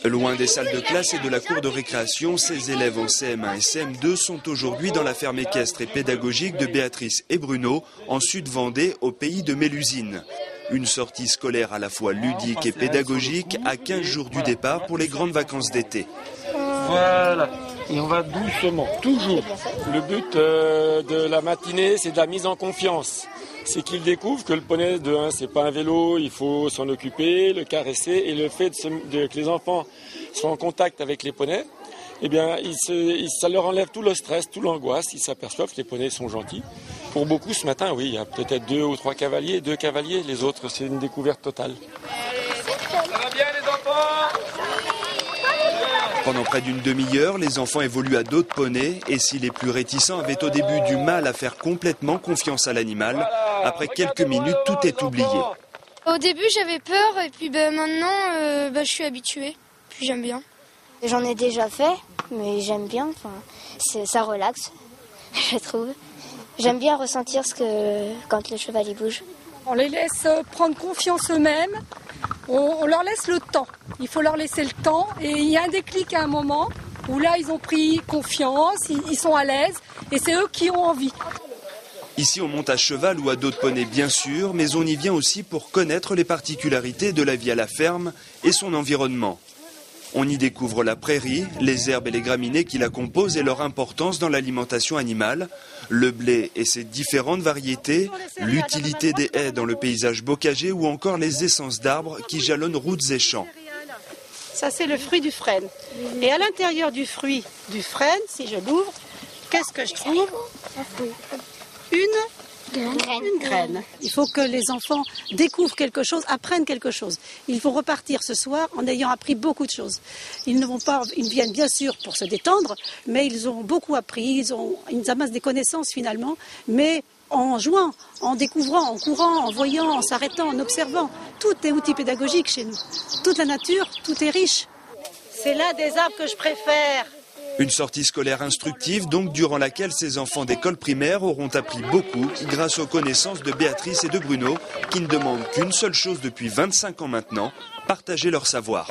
Loin des salles de classe et de la cour de récréation, ces élèves en CM1 et CM2 sont aujourd'hui dans la ferme équestre et pédagogique de Béatrice et Bruno, en Sud-Vendée, au pays de Mélusine. Une sortie scolaire à la fois ludique et pédagogique à 15 jours du départ pour les grandes vacances d'été. Voilà, et on va doucement, toujours. Le but de la matinée, c'est de la mise en confiance. C'est qu'ils découvrent que le poney, de un, c'est pas un vélo, il faut s'en occuper, le caresser, et le fait que les enfants soient en contact avec les poneys, eh bien, ça leur enlève tout le stress, toute l'angoisse, ils s'aperçoivent que les poneys sont gentils. Pour beaucoup, ce matin, oui, il y a peut-être 2 ou 3 cavaliers, 2 cavaliers, les autres, c'est une découverte totale. Ça va bien les enfants ? Pendant près d'une demi-heure, les enfants évoluent à dos de poney et si les plus réticents avaient au début du mal à faire complètement confiance à l'animal, après quelques minutes, tout est oublié. Au début, j'avais peur et puis maintenant, je suis habituée. Puis j'aime bien. J'en ai déjà fait, mais j'aime bien. Ça relaxe, je trouve. J'aime bien ressentir quand le cheval il bouge. On les laisse prendre confiance eux-mêmes. On leur laisse le temps. Il faut leur laisser le temps. Et il y a un déclic à un moment où là, ils ont pris confiance, ils sont à l'aise. Et c'est eux qui ont envie. Ici, on monte à cheval ou à dos de poney, bien sûr, mais on y vient aussi pour connaître les particularités de la vie à la ferme et son environnement. On y découvre la prairie, les herbes et les graminées qui la composent et leur importance dans l'alimentation animale, le blé et ses différentes variétés, l'utilité des haies dans le paysage bocager ou encore les essences d'arbres qui jalonnent routes et champs. Ça, c'est le fruit du frêne. Et à l'intérieur du fruit du frêne, si je l'ouvre, qu'est-ce que je trouve ? Une graine. Il faut que les enfants découvrent quelque chose, apprennent quelque chose. Ils vont repartir ce soir en ayant appris beaucoup de choses. Ils viennent bien sûr pour se détendre, mais ils ont beaucoup appris, ils amassent des connaissances finalement, mais en jouant, en découvrant, en courant, en voyant, en s'arrêtant, en observant. Tout est outil pédagogique chez nous. Toute la nature, tout est riche. C'est l'un des arbres que je préfère. Une sortie scolaire instructive, donc durant laquelle ces enfants d'école primaire auront appris beaucoup grâce aux connaissances de Béatrice et de Bruno, qui ne demandent qu'une seule chose depuis 25 ans maintenant, partager leur savoir.